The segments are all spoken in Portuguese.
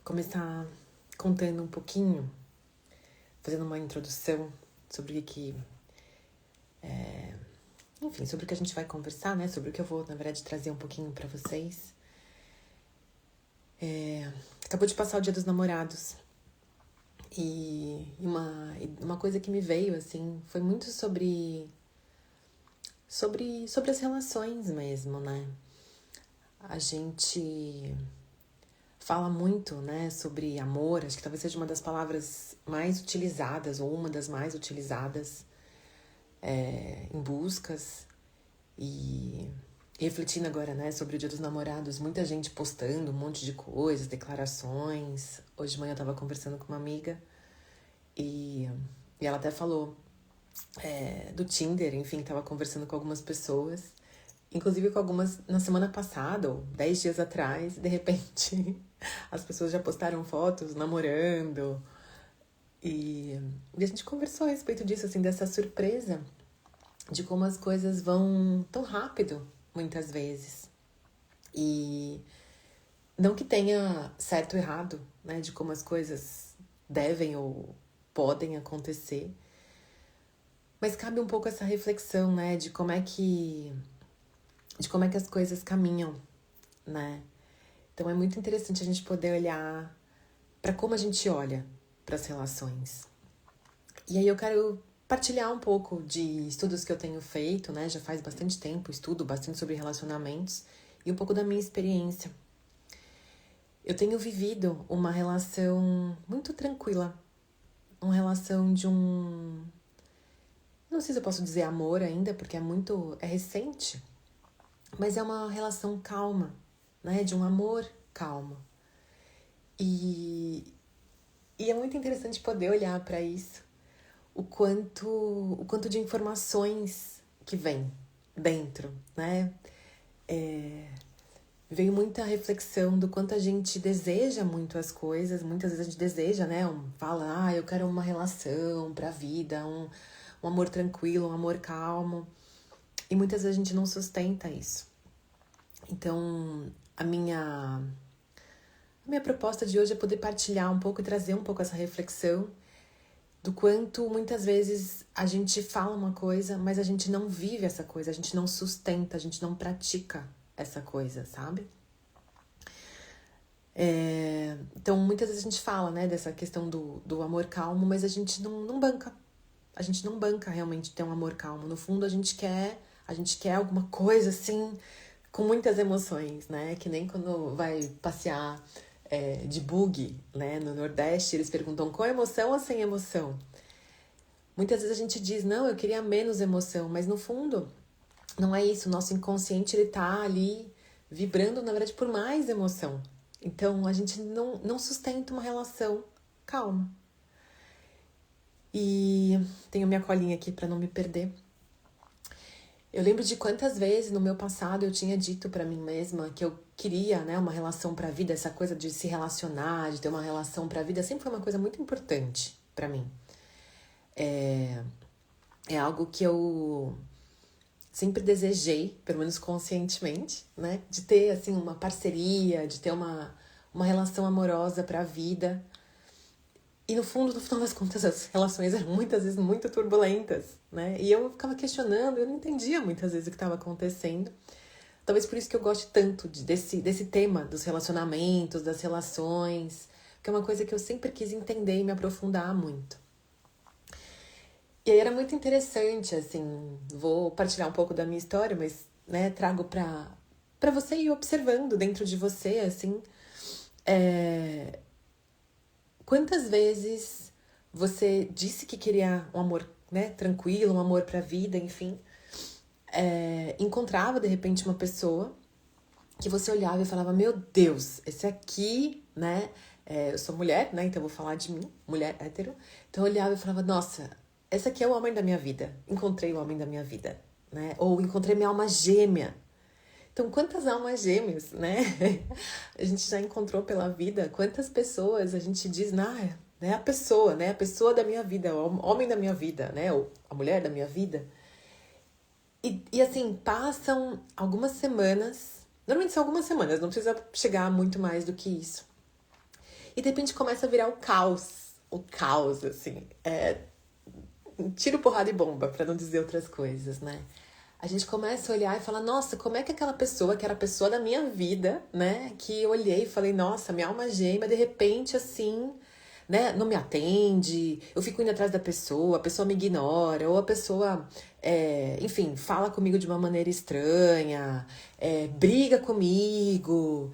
começar contando um pouquinho, fazendo uma introdução sobre o que enfim, sobre o que a gente vai conversar, né? Sobre o que eu vou, na verdade, trazer um pouquinho pra vocês. Acabou de passar o Dia dos Namorados. E uma coisa que me veio, assim, foi muito sobre as relações mesmo, né? A gente fala muito, né, sobre amor. Acho que talvez seja uma das palavras mais utilizadas, ou uma das mais utilizadas em buscas. E refletindo agora, né, sobre o Dia dos Namorados, muita gente postando um monte de coisas, declarações. Hoje de manhã eu tava conversando com uma amiga e ela até falou do Tinder, enfim, tava conversando com algumas pessoas, inclusive com algumas na semana passada, ou 10 dias atrás, de repente as pessoas já postaram fotos namorando. E a gente conversou a respeito disso, assim, dessa surpresa de como as coisas vão tão rápido, muitas vezes. E não que tenha certo ou errado, né, de como as coisas devem ou podem acontecer, mas cabe um pouco essa reflexão, né, de como é que as coisas caminham, né? Então é muito interessante a gente poder olhar para como a gente olha para as relações. E aí eu quero partilhar um pouco de estudos que eu tenho feito, né? Já faz bastante tempo, estudo bastante sobre relacionamentos e um pouco da minha experiência. Eu tenho vivido uma relação muito tranquila, uma relação de não sei se eu posso dizer amor ainda, porque é recente, mas é uma relação calma, né? De um amor calmo. E é muito interessante poder olhar para isso, o quanto de informações que vem dentro, né? Veio muita reflexão do quanto a gente deseja muito as coisas. Muitas vezes a gente deseja, né? Fala, eu quero uma relação pra vida, um amor tranquilo, um amor calmo. E muitas vezes a gente não sustenta isso. Então, a minha proposta de hoje é poder partilhar um pouco e trazer um pouco essa reflexão do quanto muitas vezes a gente fala uma coisa, mas a gente não vive essa coisa, a gente não sustenta, a gente não pratica essa coisa, sabe? Então, muitas vezes a gente fala, né, dessa questão do amor calmo, mas a gente não banca. A gente não banca realmente ter um amor calmo. No fundo, a gente quer alguma coisa, assim, com muitas emoções, né? Que nem quando vai passear de buggy, né, no Nordeste, eles perguntam com emoção ou sem emoção? Muitas vezes a gente diz, não, eu queria menos emoção, mas no fundo, não é isso. O nosso inconsciente, ele tá ali vibrando, na verdade, por mais emoção. Então, a gente não sustenta uma relação calma. E tenho minha colinha aqui para não me perder. Eu lembro de quantas vezes no meu passado eu tinha dito para mim mesma que eu queria, né, uma relação para a vida. Essa coisa de se relacionar, de ter uma relação para a vida, sempre foi uma coisa muito importante para mim. É algo que eu sempre desejei, pelo menos conscientemente, né? De ter, assim, uma parceria, de ter uma relação amorosa pra vida. E no final das contas, as relações eram muitas vezes muito turbulentas, né? E eu ficava questionando, eu não entendia muitas vezes o que estava acontecendo. Talvez por isso que eu goste tanto desse tema dos relacionamentos, das relações, que é uma coisa que eu sempre quis entender e me aprofundar muito. E aí era muito interessante, assim, vou partilhar um pouco da minha história, mas, né, trago pra você ir observando dentro de você, assim, quantas vezes você disse que queria um amor, né, tranquilo, um amor pra vida, enfim, encontrava, de repente, uma pessoa que você olhava e falava, meu Deus, esse aqui, né, eu sou mulher, né, então eu vou falar de mim, mulher hétero, então eu olhava e falava, nossa, esse aqui é o homem da minha vida, encontrei o homem da minha vida, né, ou encontrei minha alma gêmea. Então, quantas almas gêmeas, né, a gente já encontrou pela vida, quantas pessoas a gente diz, é a pessoa, né, a pessoa da minha vida, o homem da minha vida, né, ou a mulher da minha vida. E assim, passam algumas semanas, normalmente são algumas semanas, não precisa chegar muito mais do que isso. E de repente começa a virar o caos, assim, tiro, porrada e bomba, pra não dizer outras coisas, né? A gente começa a olhar e falar, nossa, como é que aquela pessoa, que era a pessoa da minha vida, né? Que eu olhei e falei, nossa, minha alma gêmea, de repente, assim, né? Não me atende, eu fico indo atrás da pessoa, a pessoa me ignora, ou a pessoa, enfim, fala comigo de uma maneira estranha, briga comigo.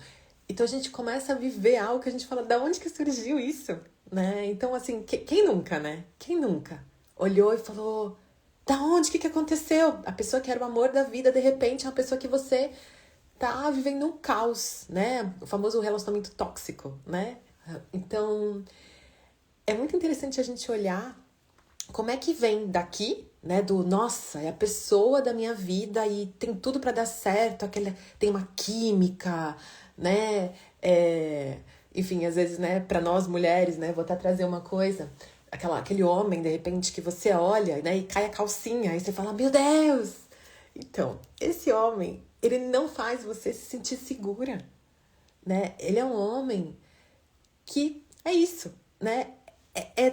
Então a gente começa a viver algo que a gente fala, da onde que surgiu isso? Né? Então, assim, quem nunca, né? Quem nunca olhou e falou... Da onde? O que aconteceu? A pessoa que era o amor da vida, de repente, é uma pessoa que você tá vivendo um caos, né? O famoso relacionamento tóxico, né? Então, é muito interessante a gente olhar como é que vem daqui, né? Do, nossa, é a pessoa da minha vida e tem tudo para dar certo, tem uma química, né? Enfim, às vezes, né, para nós mulheres, né? Vou até trazer uma coisa... Aquele homem, de repente, que você olha, né, e cai a calcinha, aí você fala, meu Deus! Então, esse homem, ele não faz você se sentir segura, né? Ele é um homem que é isso, né? É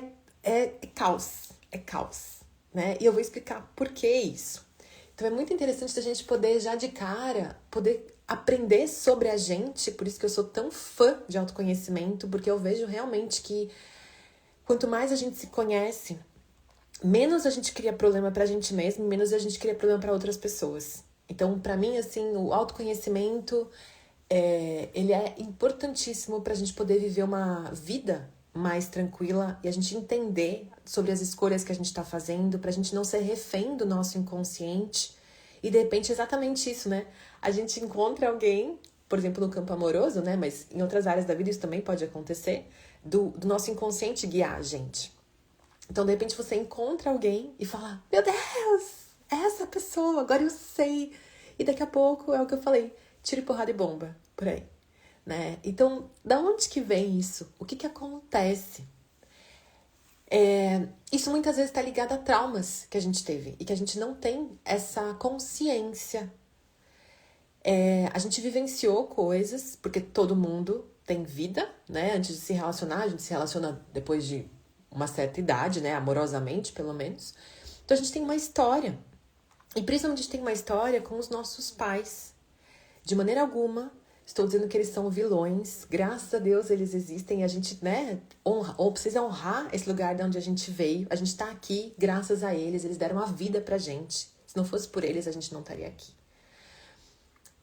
caos, né? E eu vou explicar por que isso. Então, é muito interessante a gente poder, já de cara, poder aprender sobre a gente, por isso que eu sou tão fã de autoconhecimento, porque eu vejo realmente que quanto mais a gente se conhece, menos a gente cria problema pra gente mesmo, menos a gente cria problema pra outras pessoas. Então, pra mim, assim, o autoconhecimento, ele é importantíssimo pra gente poder viver uma vida mais tranquila e a gente entender sobre as escolhas que a gente tá fazendo, pra gente não ser refém do nosso inconsciente. E, de repente, é exatamente isso, né? A gente encontra alguém, por exemplo, no campo amoroso, né? Mas em outras áreas da vida isso também pode acontecer, do nosso inconsciente guiar a gente. Então, de repente, você encontra alguém e fala, meu Deus, é essa pessoa, agora eu sei. E daqui a pouco é o que eu falei, tiro, porrada e bomba, por aí, né? Então, da onde que vem isso? O que acontece? Isso muitas vezes está ligado a traumas que a gente teve e que a gente não tem essa consciência. A gente vivenciou coisas, porque todo mundo tem vida, né? Antes de se relacionar, a gente se relaciona depois de uma certa idade, né? Amorosamente, pelo menos. Então, a gente tem uma história. E principalmente a gente tem uma história com os nossos pais. De maneira alguma, estou dizendo que eles são vilões. Graças a Deus eles existem. E a gente, né, precisa honrar esse lugar de onde a gente veio. A gente tá aqui graças a eles. Eles deram a vida pra gente. Se não fosse por eles, a gente não estaria aqui.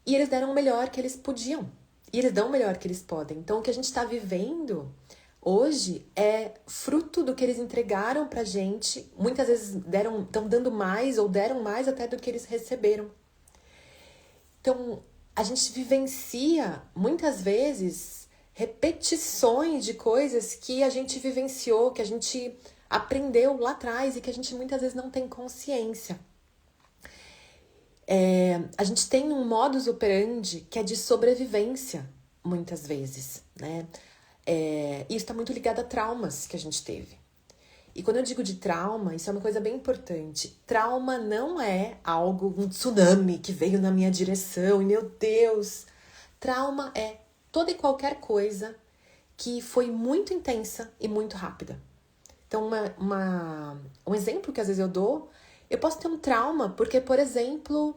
E eles deram o melhor que eles podiam. E eles dão o melhor que eles podem. Então, o que a gente está vivendo hoje é fruto do que eles entregaram pra gente. Muitas vezes estão dando mais ou deram mais até do que eles receberam. Então, a gente vivencia, muitas vezes, repetições de coisas que a gente vivenciou, que a gente aprendeu lá atrás e que a gente muitas vezes não tem consciência. A gente tem um modus operandi que é de sobrevivência, muitas vezes, né? Isso está muito ligado a traumas que a gente teve. E quando eu digo de trauma, isso é uma coisa bem importante. Trauma não é algo, um tsunami que veio na minha direção e, meu Deus! Trauma é toda e qualquer coisa que foi muito intensa e muito rápida. Então, um exemplo que às vezes eu dou, eu posso ter um trauma porque, por exemplo,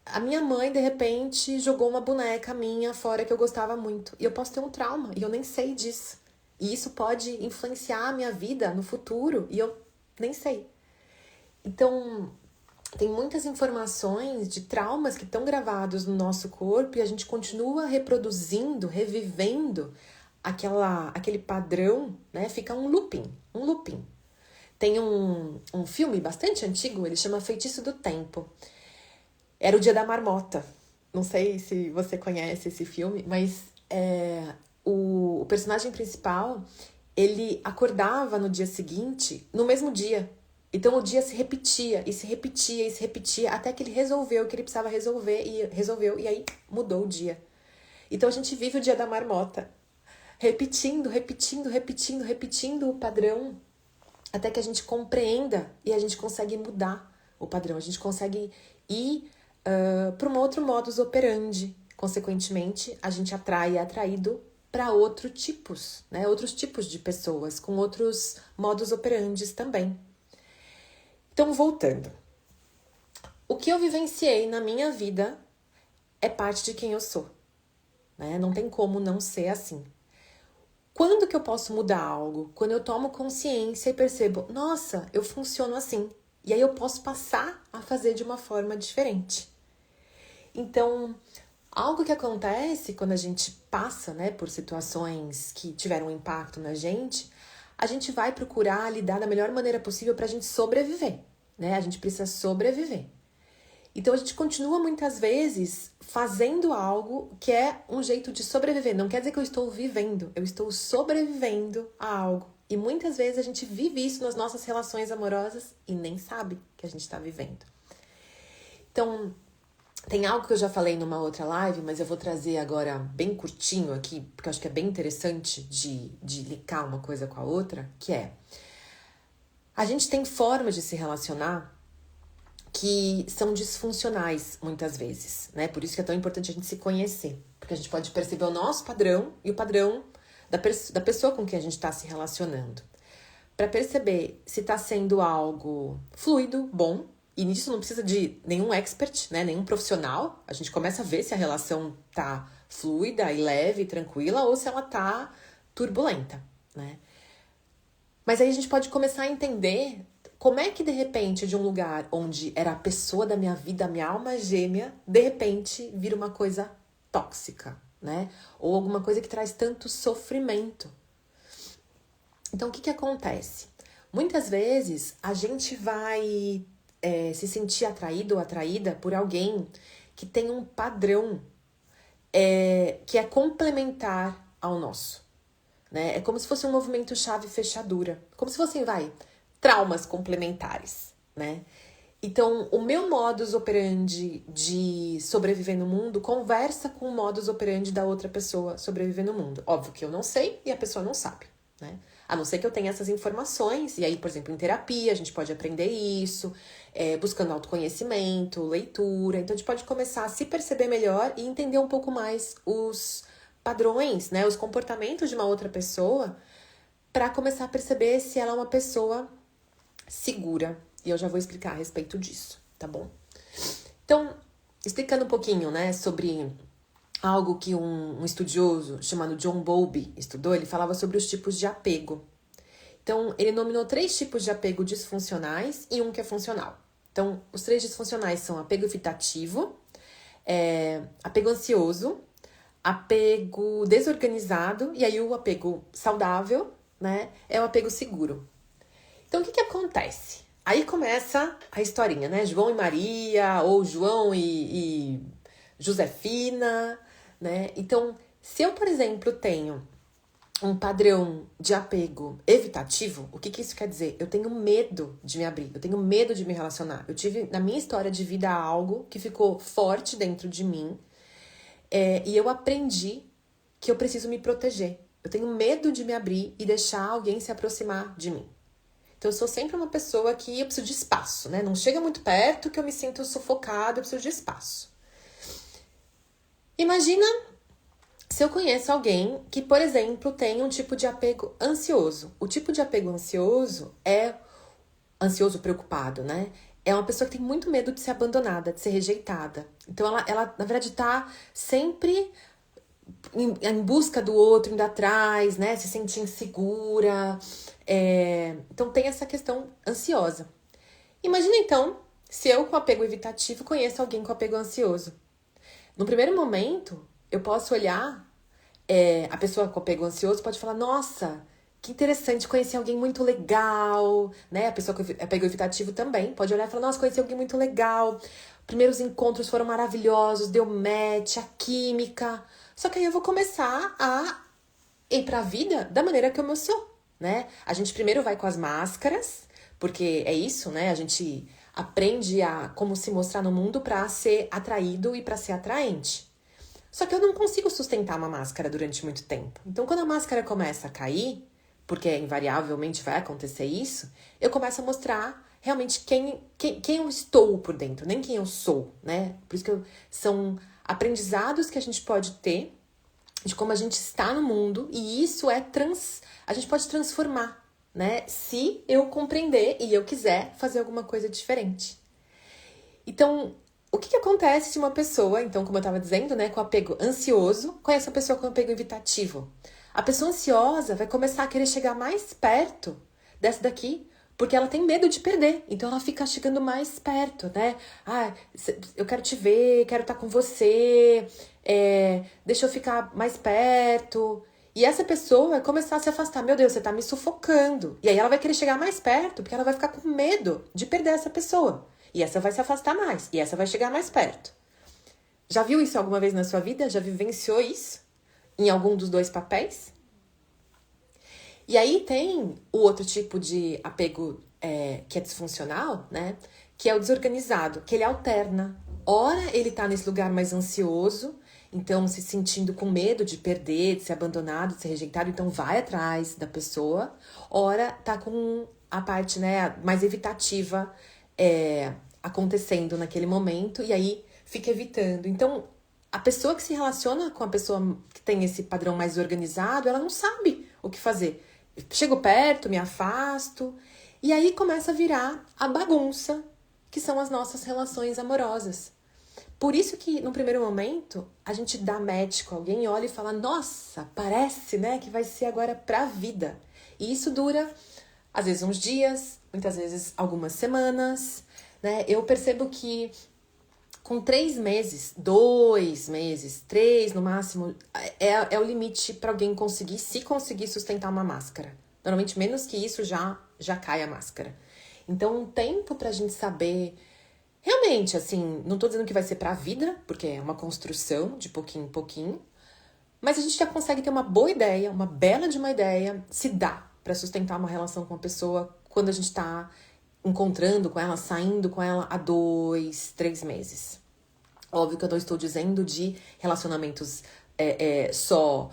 a minha mãe, de repente, jogou uma boneca minha fora que eu gostava muito. E eu posso ter um trauma e eu nem sei disso. E isso pode influenciar a minha vida no futuro e eu nem sei. Então, tem muitas informações de traumas que estão gravados no nosso corpo e a gente continua reproduzindo, revivendo aquele padrão, né? Fica um looping. Tem um filme bastante antigo, ele chama Feitiço do Tempo. Era o Dia da Marmota. Não sei se você conhece esse filme, mas o personagem principal, ele acordava no dia seguinte, no mesmo dia. Então o dia se repetia, e se repetia, e se repetia, até que ele resolveu o que ele precisava resolver, e resolveu, e aí mudou o dia. Então a gente vive o Dia da Marmota, repetindo o padrão, até que a gente compreenda e a gente consegue mudar o padrão, a gente consegue ir para um outro modus operandi. Consequentemente, a gente atrai e é atraído para outros tipos, né? Outros tipos de pessoas, com outros modus operandi também. Então, voltando. O que eu vivenciei na minha vida é parte de quem eu sou, né? Não tem como não ser assim. Quando que eu posso mudar algo? Quando eu tomo consciência e percebo, nossa, eu funciono assim. E aí eu posso passar a fazer de uma forma diferente. Então, algo que acontece quando a gente passa, né, por situações que tiveram um impacto na gente, a gente vai procurar lidar da melhor maneira possível para a gente sobreviver, né? A gente precisa sobreviver. Então, a gente continua muitas vezes fazendo algo que é um jeito de sobreviver. Não quer dizer que eu estou vivendo, eu estou sobrevivendo a algo. E muitas vezes a gente vive isso nas nossas relações amorosas e nem sabe que a gente está vivendo. Então, tem algo que eu já falei numa outra live, mas eu vou trazer agora bem curtinho aqui, porque eu acho que é bem interessante de linkar uma coisa com a outra, que é: a gente tem formas de se relacionar que são disfuncionais muitas vezes, né? Por isso que é tão importante a gente se conhecer, porque a gente pode perceber o nosso padrão e o padrão da pessoa com quem a gente está se relacionando. Para perceber se está sendo algo fluido, bom, e nisso não precisa de nenhum expert, né? Nenhum profissional. A gente começa a ver se a relação tá fluida e leve e tranquila ou se ela tá turbulenta, né? Mas aí a gente pode começar a entender como é que, de repente, de um lugar onde era a pessoa da minha vida, a minha alma gêmea, de repente vira uma coisa tóxica, né? Ou alguma coisa que traz tanto sofrimento. Então, o que acontece? Muitas vezes a gente vai se sentir atraído ou atraída por alguém que tem um padrão que é complementar ao nosso, né? É como se fosse um movimento chave-fechadura. Como se fossem, traumas complementares, né? Então, o meu modus operandi de sobreviver no mundo conversa com o modus operandi da outra pessoa sobreviver no mundo. Óbvio que eu não sei e a pessoa não sabe, né? A não ser que eu tenha essas informações. E aí, por exemplo, em terapia, a gente pode aprender isso, buscando autoconhecimento, leitura. Então, a gente pode começar a se perceber melhor e entender um pouco mais os padrões, né? Os comportamentos de uma outra pessoa, para começar a perceber se ela é uma pessoa segura. E eu já vou explicar a respeito disso, tá bom? Então, explicando um pouquinho, né, sobre algo que um estudioso chamado John Bowlby estudou, ele falava sobre os tipos de apego. Então, ele nominou 3 tipos de apego disfuncionais e um que é funcional. Então, os 3 disfuncionais são apego evitativo, apego ansioso, apego desorganizado, e aí o apego saudável, né, é o apego seguro. Então, o que acontece? Aí começa a historinha, né? João e Maria, ou João e Josefina, né? Então, se eu, por exemplo, tenho um padrão de apego evitativo, o que isso quer dizer? Eu tenho medo de me abrir, eu tenho medo de me relacionar. Eu tive, na minha história de vida, algo que ficou forte dentro de mim, e eu aprendi que eu preciso me proteger. Eu tenho medo de me abrir e deixar alguém se aproximar de mim. Então, eu sou sempre uma pessoa que eu preciso de espaço, né? Não chega muito perto que eu me sinto sufocada, eu preciso de espaço. Imagina se eu conheço alguém que, por exemplo, tem um tipo de apego ansioso. O tipo de apego ansioso é ansioso preocupado, né? É uma pessoa que tem muito medo de ser abandonada, de ser rejeitada. Então, ela na verdade, tá sempre em busca do outro, indo atrás, né? Se sente insegura. Então, tem essa questão ansiosa. Imagina, então, se eu, com apego evitativo, conheço alguém com apego ansioso. No primeiro momento, eu posso olhar, a pessoa com apego ansioso pode falar, nossa, que interessante, conhecer alguém muito legal, né? A pessoa com apego evitativo também pode olhar e falar, nossa, conheci alguém muito legal, primeiros encontros foram maravilhosos, deu match, a química. Só que aí eu vou começar a ir pra vida da maneira que eu sou, né? A gente primeiro vai com as máscaras, porque é isso, né? A gente aprende a como se mostrar no mundo pra ser atraído e pra ser atraente. Só que eu não consigo sustentar uma máscara durante muito tempo. Então, quando a máscara começa a cair, porque invariavelmente vai acontecer isso, eu começo a mostrar realmente quem eu estou por dentro, nem quem eu sou, né? Por isso que são aprendizados que a gente pode ter de como a gente está no mundo, e isso a gente pode transformar, né? Se eu compreender e eu quiser fazer alguma coisa diferente. Então, o que acontece se uma pessoa, então, como eu estava dizendo, né, com apego ansioso, conhece a pessoa com apego evitativo? A pessoa ansiosa vai começar a querer chegar mais perto dessa daqui, porque ela tem medo de perder. Então ela fica chegando mais perto, né? Ah, eu quero te ver, quero estar com você, deixa eu ficar mais perto. E essa pessoa vai começar a se afastar. Meu Deus, você tá me sufocando. E aí ela vai querer chegar mais perto, porque ela vai ficar com medo de perder essa pessoa. E essa vai se afastar mais. E essa vai chegar mais perto. Já viu isso alguma vez na sua vida? Já vivenciou isso? Em algum dos dois papéis? E aí tem o outro tipo de apego que é disfuncional, né? Que é o desorganizado, que ele alterna. Ora, ele tá nesse lugar mais ansioso, então se sentindo com medo de perder, de ser abandonado, de ser rejeitado, então vai atrás da pessoa. Ora, tá com a parte, né, mais evitativa acontecendo naquele momento, e aí fica evitando. Então, a pessoa que se relaciona com a pessoa que tem esse padrão mais organizado, ela não sabe o que fazer. Chego perto, me afasto, e aí começa a virar a bagunça, que são as nossas relações amorosas. Por isso que, no primeiro momento, a gente dá match com alguém, olha e fala, nossa, parece, né, que vai ser agora pra vida. E isso dura, às vezes, uns dias, muitas vezes algumas semanas, né? Eu percebo que com 3 meses, 2 meses, 3 no máximo, é o limite para alguém conseguir, se conseguir sustentar uma máscara. Normalmente, menos que isso, já cai a máscara. Então, um tempo pra gente saber, realmente, assim, não tô dizendo que vai ser pra vida, porque é uma construção de pouquinho em pouquinho, mas a gente já consegue ter uma boa ideia, uma bela de uma ideia, se dá pra sustentar uma relação com a pessoa quando a gente tá encontrando com ela, saindo com ela há 2, 3 meses. Óbvio que eu não estou dizendo de relacionamentos só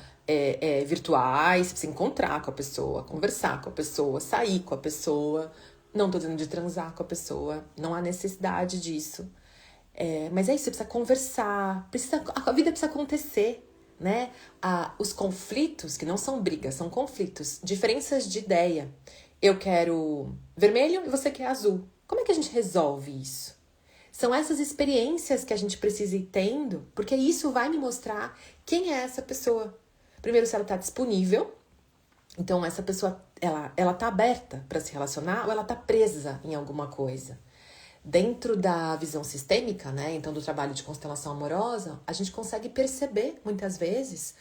virtuais, você encontrar com a pessoa, conversar com a pessoa, sair com a pessoa. Não estou dizendo de transar com a pessoa, não há necessidade disso. Mas é isso, você precisa conversar, a vida precisa acontecer, né? Os conflitos, que não são brigas, são conflitos, diferenças de ideia. Eu quero vermelho e você quer azul. Como é que a gente resolve isso? São essas experiências que a gente precisa ir tendo, porque isso vai me mostrar quem é essa pessoa. Primeiro, se ela está disponível. Então, essa pessoa, ela tá aberta para se relacionar ou ela tá presa em alguma coisa. Dentro da visão sistêmica, né, então do trabalho de constelação amorosa, a gente consegue perceber, muitas vezes,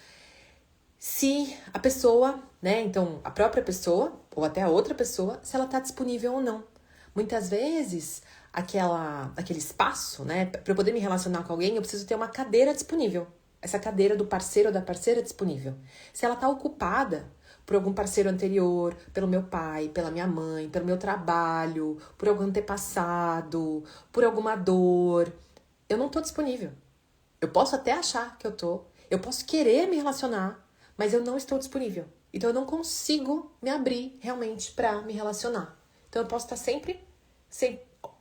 se a pessoa, né, então a própria pessoa, ou até a outra pessoa, se ela tá disponível ou não. Muitas vezes, aquele espaço, né, para eu poder me relacionar com alguém, eu preciso ter uma cadeira disponível. Essa cadeira do parceiro ou da parceira disponível. Se ela tá ocupada por algum parceiro anterior, pelo meu pai, pela minha mãe, pelo meu trabalho, por algum antepassado, por alguma dor, eu não tô disponível. Eu posso até achar que eu posso querer me relacionar, mas eu não estou disponível. Então eu não consigo me abrir realmente para me relacionar. Então eu posso estar sempre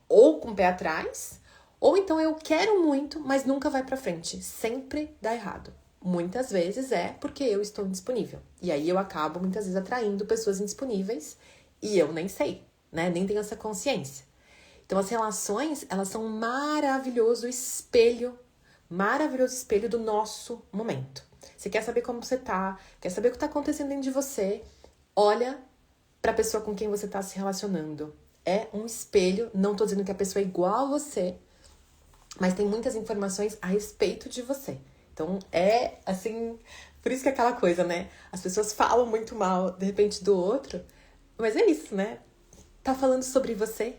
ou com o pé atrás, ou então eu quero muito, mas nunca vai para frente. Sempre dá errado. Muitas vezes é porque eu estou indisponível. E aí eu acabo muitas vezes atraindo pessoas indisponíveis e eu nem sei, né? Nem tenho essa consciência. Então as relações, elas são um maravilhoso espelho do nosso momento. Você quer saber como você tá, quer saber o que tá acontecendo dentro de você, olha pra pessoa com quem você tá se relacionando. É um espelho, não tô dizendo que a pessoa é igual a você, mas tem muitas informações a respeito de você. Então, assim, por isso que é aquela coisa, né? As pessoas falam muito mal, de repente, do outro, mas é isso, né? Tá falando sobre você,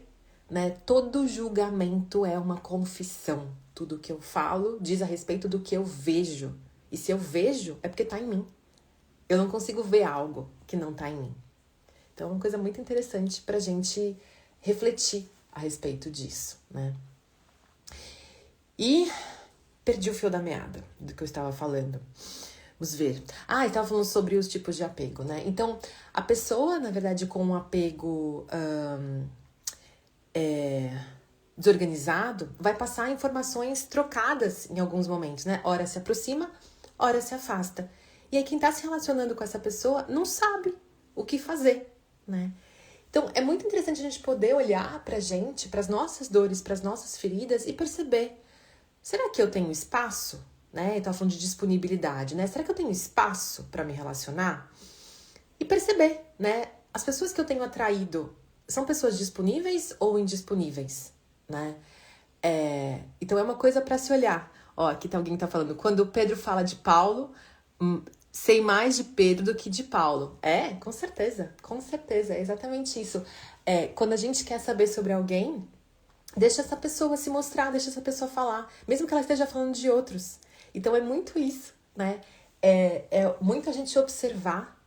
né? Todo julgamento é uma confissão. Tudo que eu falo diz a respeito do que eu vejo. E se eu vejo, é porque tá em mim. Eu não consigo ver algo que não tá em mim. Então, é uma coisa muito interessante pra gente refletir a respeito disso, né? E perdi o fio da meada do que eu estava falando. Vamos ver. Eu estava falando sobre os tipos de apego, né? Então, a pessoa, na verdade, com um apego desorganizado, vai passar informações trocadas em alguns momentos, né? Ora se aproxima, ora se afasta. E aí quem tá se relacionando com essa pessoa não sabe o que fazer, né? Então é muito interessante a gente poder olhar pra gente, pras nossas dores, pras nossas feridas e perceber, será que eu tenho espaço? Né? Eu tava falando de disponibilidade, né? Será que eu tenho espaço para me relacionar? E perceber, né? As pessoas que eu tenho atraído são pessoas disponíveis ou indisponíveis, né? Então é uma coisa para se olhar. Ó, aqui tá alguém que tá falando, quando o Pedro fala de Paulo, sei mais de Pedro do que de Paulo. Com certeza, é exatamente isso. Quando a gente quer saber sobre alguém, deixa essa pessoa se mostrar, deixa essa pessoa falar, mesmo que ela esteja falando de outros. Então é muito isso, né? É muito a gente observar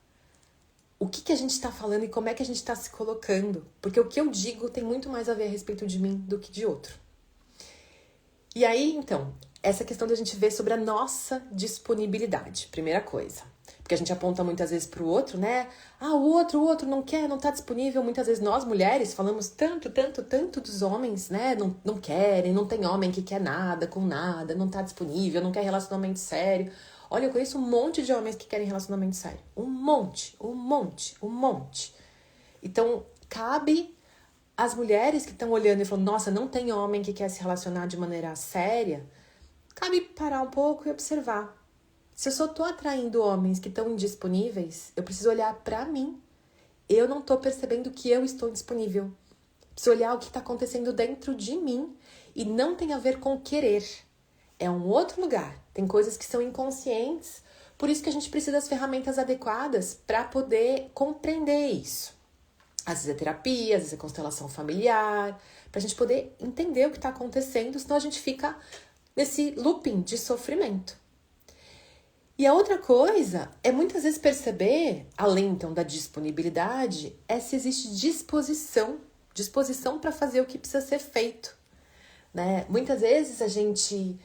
o que a gente está falando e como é que a gente está se colocando. Porque o que eu digo tem muito mais a ver a respeito de mim do que de outro. E aí, então, essa questão da gente ver sobre a nossa disponibilidade, primeira coisa. Porque a gente aponta muitas vezes pro outro, né? Ah, o outro não quer, não tá disponível. Muitas vezes nós, mulheres, falamos tanto dos homens, né? Não querem, não tem homem que quer nada com nada, não tá disponível, não quer relacionamento sério. Olha, eu conheço um monte de homens que querem relacionamento sério. Um monte. Então, cabe às mulheres que estão olhando e falando, nossa, não tem homem que quer se relacionar de maneira séria, cabe parar um pouco e observar. Se eu só tô atraindo homens que estão indisponíveis, eu preciso olhar pra mim. Eu não tô percebendo que eu estou indisponível. Preciso olhar o que tá acontecendo dentro de mim e não tem a ver com querer. É um outro lugar. Tem coisas que são inconscientes, por isso que a gente precisa das ferramentas adequadas para poder compreender isso. Às vezes é terapia, às vezes é constelação familiar, pra gente poder entender o que tá acontecendo, senão a gente fica nesse looping de sofrimento. E a outra coisa é muitas vezes perceber, além então da disponibilidade, se existe disposição para fazer o que precisa ser feito, né? Muitas vezes a gente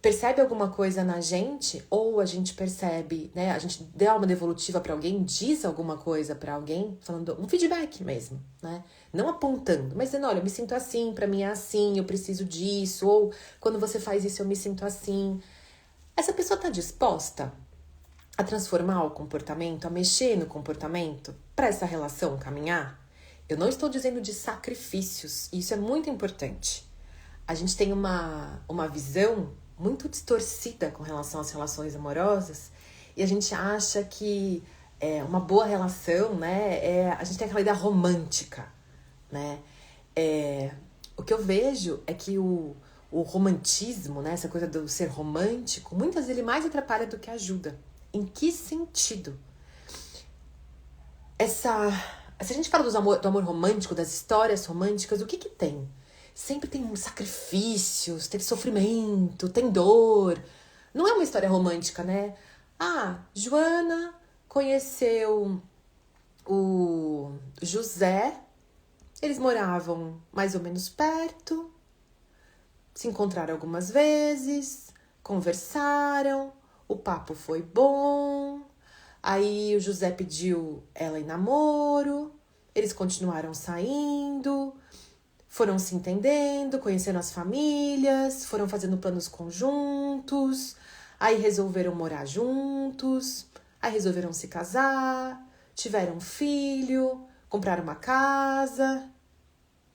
percebe alguma coisa na gente, ou a gente percebe, né? A gente dá uma devolutiva para alguém, diz alguma coisa para alguém, falando um feedback mesmo, né? Não apontando, mas dizendo, olha, eu me sinto assim, para mim é assim, eu preciso disso, ou quando você faz isso eu me sinto assim. Essa pessoa está disposta a transformar o comportamento, a mexer no comportamento para essa relação caminhar? Eu não estou dizendo de sacrifícios, e isso é muito importante. A gente tem uma visão muito distorcida com relação às relações amorosas e a gente acha que uma boa relação, né, a gente tem aquela ideia romântica, né? O que eu vejo é que o romantismo, né, essa coisa do ser romântico, muitas vezes ele mais atrapalha do que ajuda. Em que sentido? Se a gente fala do amor romântico, das histórias românticas, o que tem? Sempre tem sacrifícios, tem sofrimento, tem dor. Não é uma história romântica, né? Ah, Joana conheceu o José, eles moravam mais ou menos perto, se encontraram algumas vezes, conversaram, o papo foi bom, aí o José pediu ela em namoro, eles continuaram saindo, foram se entendendo, conhecendo as famílias, foram fazendo planos conjuntos, aí resolveram morar juntos, aí resolveram se casar, tiveram um filho, compraram uma casa.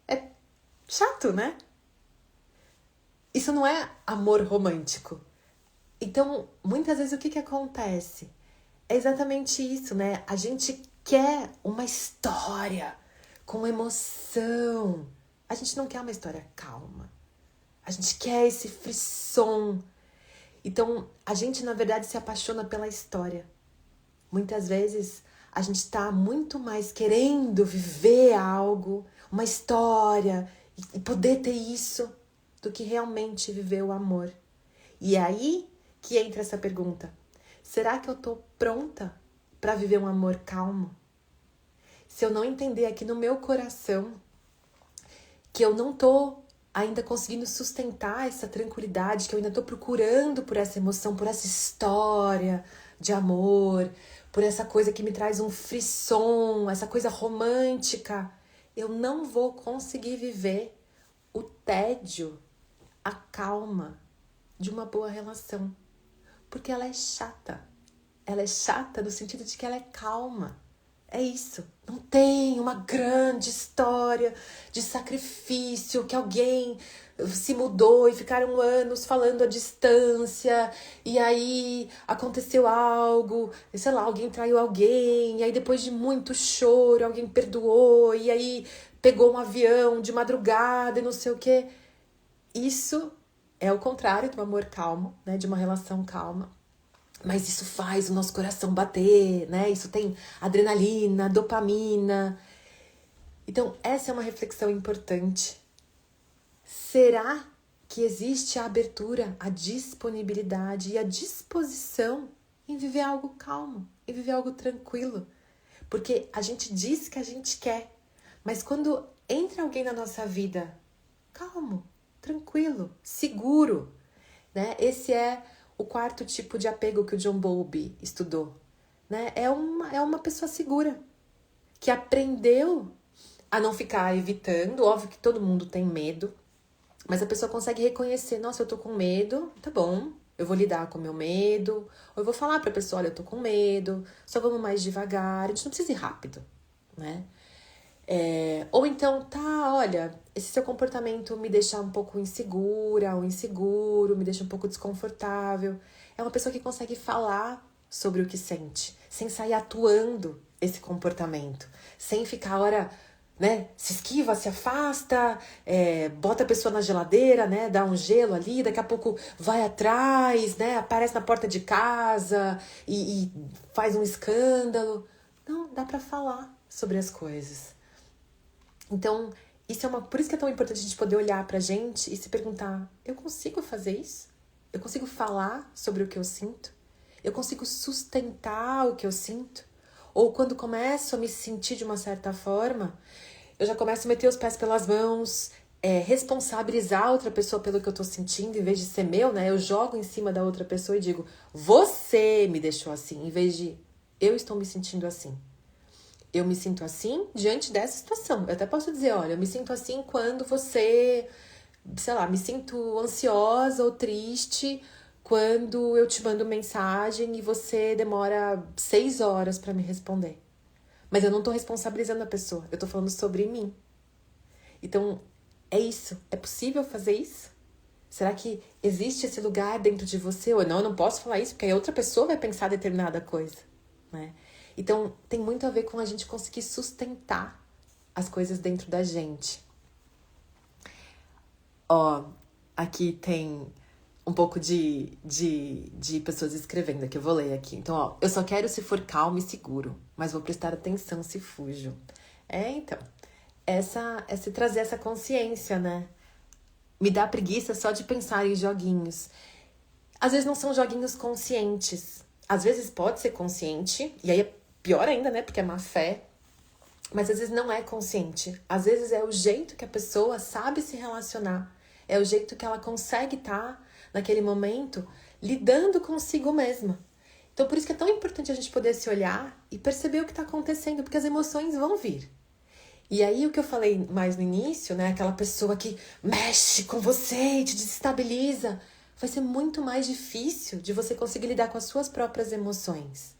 É chato, né? Isso não é amor romântico. Então, muitas vezes o que acontece? É exatamente isso, né? A gente quer uma história com emoção. A gente não quer uma história calma. A gente quer esse frisson. Então, a gente, na verdade, se apaixona pela história. Muitas vezes, a gente está muito mais querendo viver algo, uma história, e poder ter isso, do que realmente viver o amor. E é aí que entra essa pergunta. Será que eu tô pronta para viver um amor calmo? Se eu não entender aqui no meu coração que eu não tô ainda conseguindo sustentar essa tranquilidade, que eu ainda tô procurando por essa emoção, por essa história de amor, por essa coisa que me traz um frisson, essa coisa romântica, eu não vou conseguir viver o tédio, a calma de uma boa relação. Porque ela é chata. Ela é chata no sentido de que ela é calma. É isso. Não tem uma grande história de sacrifício, que alguém se mudou e ficaram anos falando à distância, e aí aconteceu algo, sei lá, alguém traiu alguém, e aí depois de muito choro, alguém perdoou, e aí pegou um avião de madrugada e não sei o quê. Isso é o contrário do amor calmo, né? De uma relação calma. Mas isso faz o nosso coração bater, né? Isso tem adrenalina, dopamina. Então, essa é uma reflexão importante. Será que existe a abertura, a disponibilidade e a disposição em viver algo calmo, em viver algo tranquilo? Porque a gente diz que a gente quer, mas quando entra alguém na nossa vida calmo, tranquilo, seguro, né? Esse é o quarto tipo de apego que o John Bowlby estudou, né? É uma pessoa segura, que aprendeu a não ficar evitando. Óbvio que todo mundo tem medo, mas a pessoa consegue reconhecer, nossa, eu tô com medo, tá bom, eu vou lidar com o meu medo, ou eu vou falar pra pessoa, olha, eu tô com medo, só vamos mais devagar, a gente não precisa ir rápido, né? Ou então, tá, olha, esse seu comportamento me deixa um pouco insegura ou inseguro, me deixa um pouco desconfortável. É uma pessoa que consegue falar sobre o que sente, sem sair atuando esse comportamento, sem ficar, hora, né, se esquiva, se afasta, bota a pessoa na geladeira, né, dá um gelo ali, daqui a pouco vai atrás, né, aparece na porta de casa e faz um escândalo. Não, dá pra falar sobre as coisas. Então, por isso que é tão importante a gente poder olhar pra gente e se perguntar, eu consigo fazer isso? Eu consigo falar sobre o que eu sinto? Eu consigo sustentar o que eu sinto? Ou quando começo a me sentir de uma certa forma, eu já começo a meter os pés pelas mãos, responsabilizar outra pessoa pelo que eu tô sentindo, em vez de ser meu, né? Eu jogo em cima da outra pessoa e digo, você me deixou assim, em vez de eu estou me sentindo assim. Eu me sinto assim diante dessa situação. Eu até posso dizer, olha, eu me sinto assim quando você, sei lá, me sinto ansiosa ou triste quando eu te mando mensagem e você demora 6 horas pra me responder. Mas eu não tô responsabilizando a pessoa, eu tô falando sobre mim. Então, é isso. É possível fazer isso? Será que existe esse lugar dentro de você? Ou não, eu não posso falar isso porque a outra pessoa vai pensar determinada coisa, né? Então, tem muito a ver com a gente conseguir sustentar as coisas dentro da gente. Ó, aqui tem um pouco de pessoas escrevendo aqui, eu vou ler aqui. Então, ó, eu só quero se for calmo e seguro, mas vou prestar atenção se fujo. Então, é se trazer essa consciência, né? Me dá preguiça só de pensar em joguinhos. Às vezes não são joguinhos conscientes. Às vezes pode ser consciente, e aí é pior ainda, né? Porque é má fé. Mas às vezes não é consciente. Às vezes é o jeito que a pessoa sabe se relacionar. É o jeito que ela consegue estar, naquele momento, lidando consigo mesma. Então, por isso que é tão importante a gente poder se olhar e perceber o que está acontecendo, porque as emoções vão vir. E aí, o que eu falei mais no início, né? Aquela pessoa que mexe com você e te desestabiliza, vai ser muito mais difícil de você conseguir lidar com as suas próprias emoções.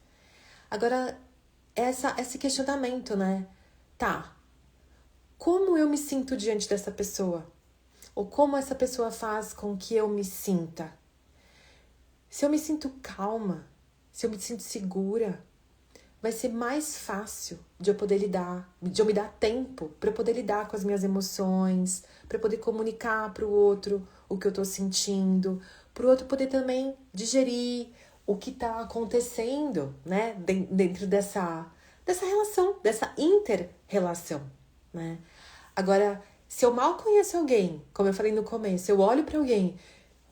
Agora, esse questionamento, né? Tá, como eu me sinto diante dessa pessoa? Ou como essa pessoa faz com que eu me sinta? Se eu me sinto calma, se eu me sinto segura, vai ser mais fácil de eu poder lidar, de eu me dar tempo para eu poder lidar com as minhas emoções, para eu poder comunicar para o outro o que eu tô sentindo, para o outro poder também digerir o que tá acontecendo, né, dentro dessa relação, dessa inter-relação, né? Agora, se eu mal conheço alguém, como eu falei no começo, eu olho para alguém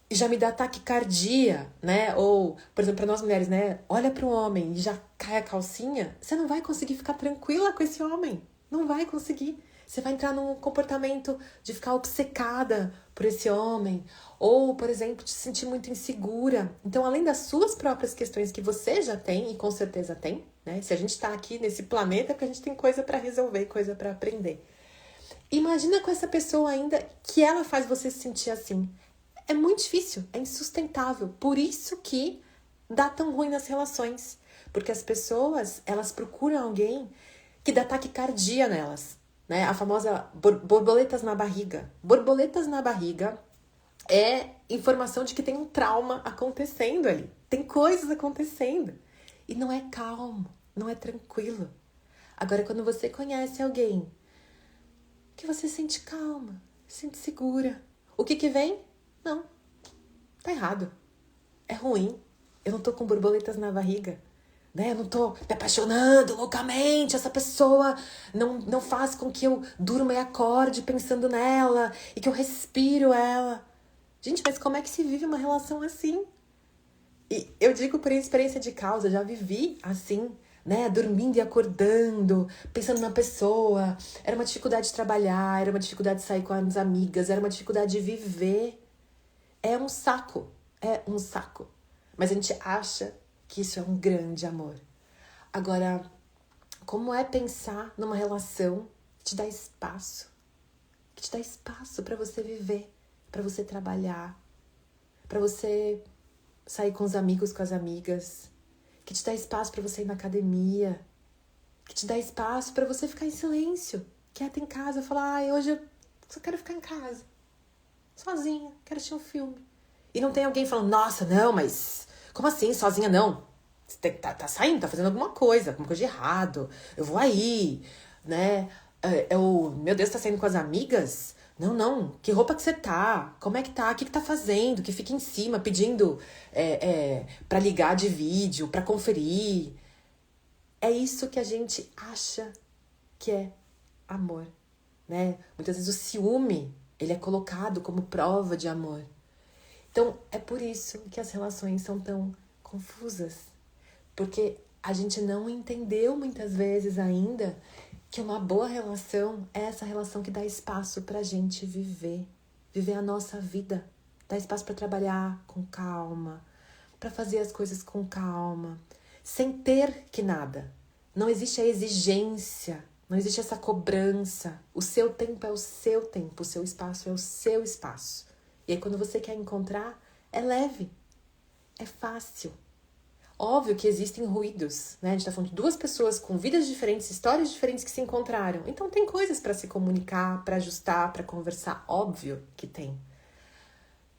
e já me dá taquicardia, né? Ou, por exemplo, para nós mulheres, né? Olha para um homem e já cai a calcinha, você não vai conseguir ficar tranquila com esse homem. Não vai conseguir. Você vai entrar num comportamento de ficar obcecada por esse homem. Ou, por exemplo, de se sentir muito insegura. Então, além das suas próprias questões que você já tem, e com certeza tem, né? Se a gente tá aqui nesse planeta é porque a gente tem coisa para resolver, coisa para aprender. Imagina com essa pessoa ainda que ela faz você se sentir assim. É muito difícil, é insustentável. Por isso que dá tão ruim nas relações. Porque as pessoas, elas procuram alguém que dá taquicardia nelas, né? A famosa borboletas na barriga. Borboletas na barriga é informação de que tem um trauma acontecendo ali. Tem coisas acontecendo. E não é calmo, não é tranquilo. Agora, quando você conhece alguém que você sente calma, sente segura, o que vem? Não, tá errado. É ruim. Eu não tô com borboletas na barriga. Né? Eu não tô me apaixonando loucamente. Essa pessoa não faz com que eu durma e acorde pensando nela e que eu respiro ela. Gente, mas como é que se vive uma relação assim? E eu digo por experiência de causa, já vivi assim, né? Dormindo e acordando, pensando na pessoa. Era uma dificuldade de trabalhar, era uma dificuldade de sair com as amigas, era uma dificuldade de viver. É um saco. Mas a gente acha que isso é um grande amor. Agora, como é pensar numa relação que te dá espaço? Que te dá espaço para você viver, para você trabalhar, para você sair com os amigos, com as amigas, que te dá espaço para você ir na academia, que te dá espaço para você ficar em silêncio, quieta em casa, falar, hoje eu só quero ficar em casa, sozinha, quero assistir um filme. E não tem alguém falando, nossa, não, mas como assim, sozinha não? Você tá saindo, tá fazendo alguma coisa de errado, eu vou aí, né? Meu Deus, tá saindo com as amigas? Não, que roupa que você tá? Como é que tá? O que tá fazendo? Que fica em cima pedindo pra ligar de vídeo, pra conferir. É isso que a gente acha que é amor, né? Muitas vezes o ciúme, ele é colocado como prova de amor. Então, é por isso que as relações são tão confusas. Porque a gente não entendeu muitas vezes ainda que uma boa relação é essa relação que dá espaço pra gente viver a nossa vida, dá espaço para trabalhar com calma, para fazer as coisas com calma, sem ter que nada. Não existe a exigência, não existe essa cobrança. O seu tempo é o seu tempo, o seu espaço é o seu espaço. E aí quando você quer encontrar, é leve, é fácil. Óbvio que existem ruídos, né? A gente tá falando de duas pessoas com vidas diferentes, histórias diferentes que se encontraram. Então tem coisas para se comunicar, para ajustar, para conversar. Óbvio que tem.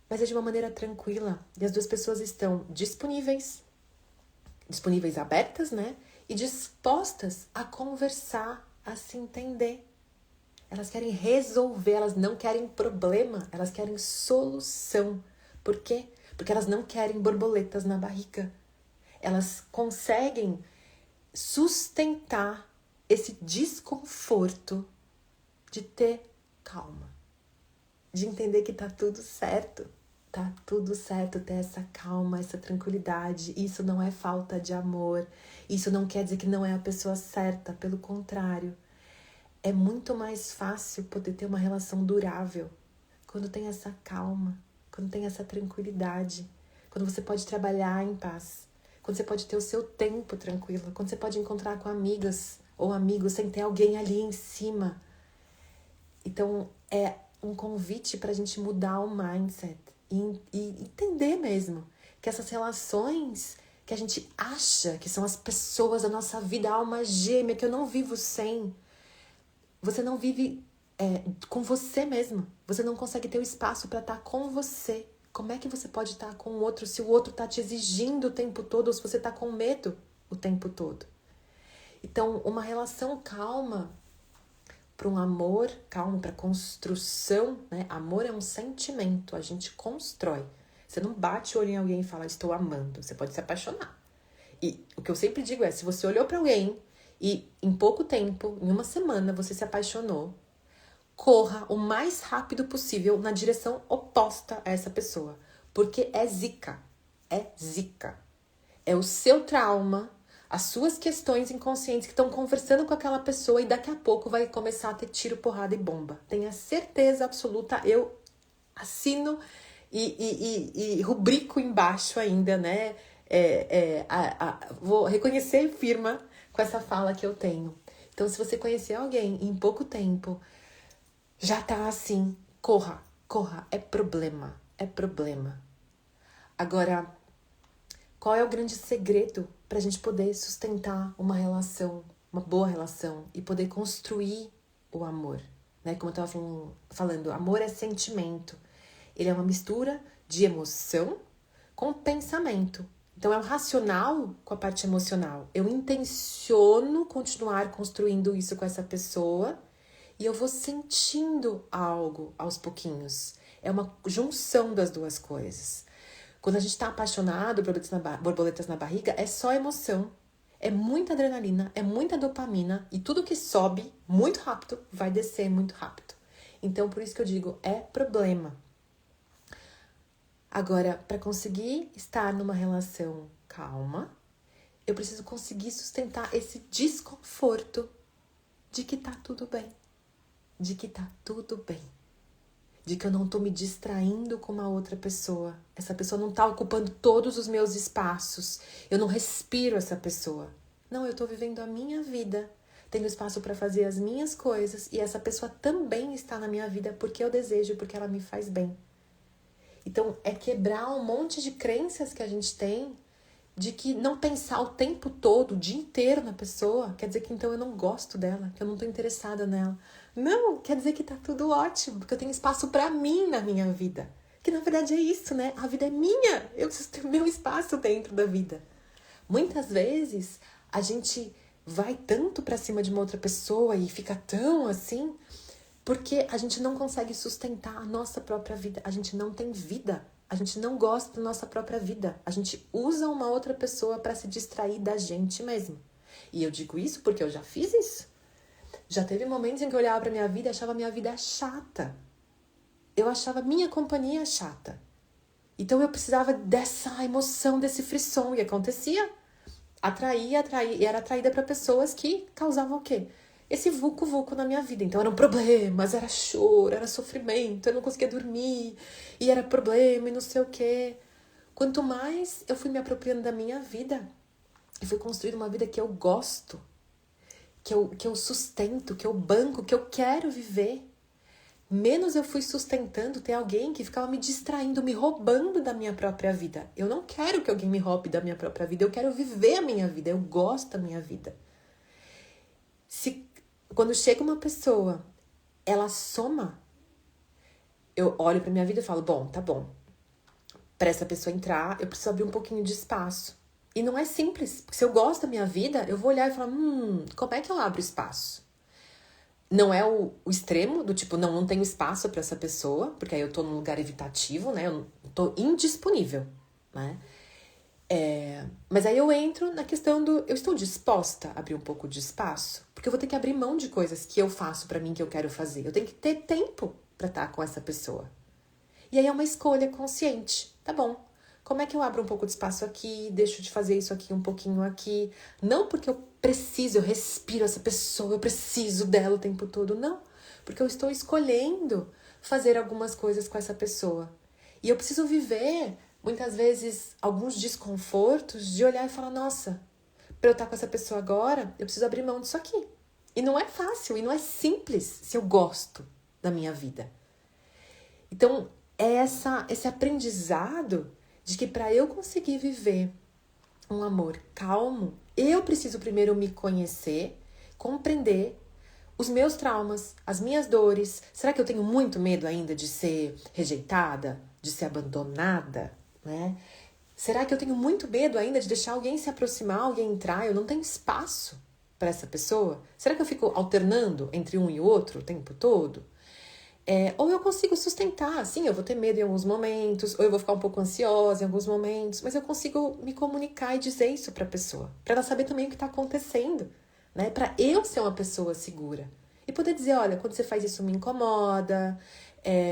Mas é de uma maneira tranquila. E as duas pessoas estão disponíveis abertas, né? E dispostas a conversar, a se entender. Elas querem resolver, elas não querem problema, elas querem solução. Por quê? Porque elas não querem borboletas na barriga. Elas conseguem sustentar esse desconforto de ter calma, de entender que tá tudo certo, ter essa calma, essa tranquilidade. Isso não é falta de amor, isso não quer dizer que não é a pessoa certa, pelo contrário. É muito mais fácil poder ter uma relação durável quando tem essa calma, quando tem essa tranquilidade, quando você pode trabalhar em paz, quando você pode ter o seu tempo tranquilo, quando você pode encontrar com amigas ou amigos sem ter alguém ali em cima. Então, é um convite para a gente mudar o mindset e entender mesmo que essas relações que a gente acha que são as pessoas da nossa vida, a alma gêmea, que eu não vivo sem, você não vive com você mesmo. Você não consegue ter o espaço para estar com você. Como é que você pode estar com o outro se o outro está te exigindo o tempo todo ou se você está com medo o tempo todo? Então, uma relação calma para um amor, calmo para construção, né? Amor é um sentimento, a gente constrói. Você não bate o olho em alguém e fala, estou amando. Você pode se apaixonar. E o que eu sempre digo é, se você olhou para alguém e em pouco tempo, em uma semana, você se apaixonou, corra o mais rápido possível na direção oposta a essa pessoa. Porque é zica. É zica. É o seu trauma, as suas questões inconscientes que estão conversando com aquela pessoa e daqui a pouco vai começar a ter tiro, porrada e bomba. Tenha certeza absoluta, eu assino e rubrico embaixo ainda, né? Vou reconhecer firma com essa fala que eu tenho. Então, se você conhecer alguém em pouco tempo, já tá assim, corra, é problema. Agora, Qual é o grande segredo para a gente poder sustentar uma relação, uma boa relação e poder construir o amor? Né? Como eu estava falando, amor é sentimento. Ele é uma mistura de emoção com pensamento. Então é o racional com a parte emocional. Eu intenciono continuar construindo isso com essa pessoa e eu vou sentindo algo aos pouquinhos. É uma junção das duas coisas. Quando a gente está apaixonado, borboletas na barriga, é só emoção. É muita adrenalina, é muita dopamina e tudo que sobe muito rápido vai descer muito rápido. Então, por isso que eu digo, é problema. Agora, para conseguir estar numa relação calma, eu preciso conseguir sustentar esse desconforto de que tá tudo bem. De que tá tudo bem. De que eu não tô me distraindo com uma outra pessoa. Essa pessoa não tá ocupando todos os meus espaços. Eu não respiro essa pessoa. Não, eu tô vivendo a minha vida. Tendo espaço para fazer as minhas coisas. E essa pessoa também está na minha vida porque eu desejo, porque ela me faz bem. Então, é quebrar um monte de crenças que a gente tem de que não pensar o tempo todo, o dia inteiro na pessoa, quer dizer que então eu não gosto dela, que eu não tô interessada nela. Não, quer dizer que tá tudo ótimo, porque eu tenho espaço pra mim na minha vida. Que na verdade é isso, né? A vida é minha, eu preciso ter meu espaço dentro da vida. Muitas vezes a gente vai tanto pra cima de uma outra pessoa e fica tão assim, porque a gente não consegue sustentar a nossa própria vida. A gente não tem vida. A gente não gosta da nossa própria vida. A gente usa uma outra pessoa para se distrair da gente mesmo. E eu digo isso porque eu já fiz isso. Já teve momentos em que eu olhava pra minha vida e achava minha vida chata. Eu achava minha companhia chata. Então eu precisava dessa emoção, desse frisson. E acontecia. Atraía. E era atraída para pessoas que causavam o quê? Esse vulco-vulco na minha vida. Então eram problemas, era choro, era sofrimento, eu não conseguia dormir, e era problema e não sei o quê. Quanto mais eu fui me apropriando da minha vida, e fui construindo uma vida que eu gosto, que eu sustento, que eu banco, que eu quero viver, menos eu fui sustentando ter alguém que ficava me distraindo, me roubando da minha própria vida. Eu não quero que alguém me roube da minha própria vida, eu quero viver a minha vida, eu gosto da minha vida. Quando chega uma pessoa, ela soma, eu olho pra minha vida e falo, bom, tá bom. Pra essa pessoa entrar, eu preciso abrir um pouquinho de espaço. E não é simples, porque se eu gosto da minha vida, eu vou olhar e falar, como é que eu abro espaço? Não é o extremo do tipo, não tenho espaço pra essa pessoa, porque aí eu tô num lugar evitativo, né? Eu tô indisponível, né? Mas aí eu entro na questão do... Eu estou disposta a abrir um pouco de espaço? Porque eu vou ter que abrir mão de coisas que eu faço pra mim, que eu quero fazer. Eu tenho que ter tempo pra estar com essa pessoa. E aí é uma escolha consciente. Tá bom, como é que eu abro um pouco de espaço aqui? Deixo de fazer isso aqui, um pouquinho aqui. Não porque eu preciso, eu respiro essa pessoa, eu preciso dela o tempo todo. Não, porque eu estou escolhendo fazer algumas coisas com essa pessoa. E eu preciso viver... muitas vezes, alguns desconfortos de olhar e falar, nossa, pra eu estar com essa pessoa agora, eu preciso abrir mão disso aqui. E não é fácil, e não é simples se eu gosto da minha vida. Então, é esse aprendizado de que para eu conseguir viver um amor calmo, eu preciso primeiro me conhecer, compreender os meus traumas, as minhas dores. Será que eu tenho muito medo ainda de ser rejeitada, de ser abandonada? Né? Será que eu tenho muito medo ainda de deixar alguém se aproximar, alguém entrar? Eu não tenho espaço para essa pessoa? Será que eu fico alternando entre um e outro o tempo todo? Ou eu consigo sustentar, sim, eu vou ter medo em alguns momentos, ou eu vou ficar um pouco ansiosa em alguns momentos, mas eu consigo me comunicar e dizer isso para a pessoa, para ela saber também o que está acontecendo, né? Para eu ser uma pessoa segura. E poder dizer, olha, quando você faz isso me incomoda,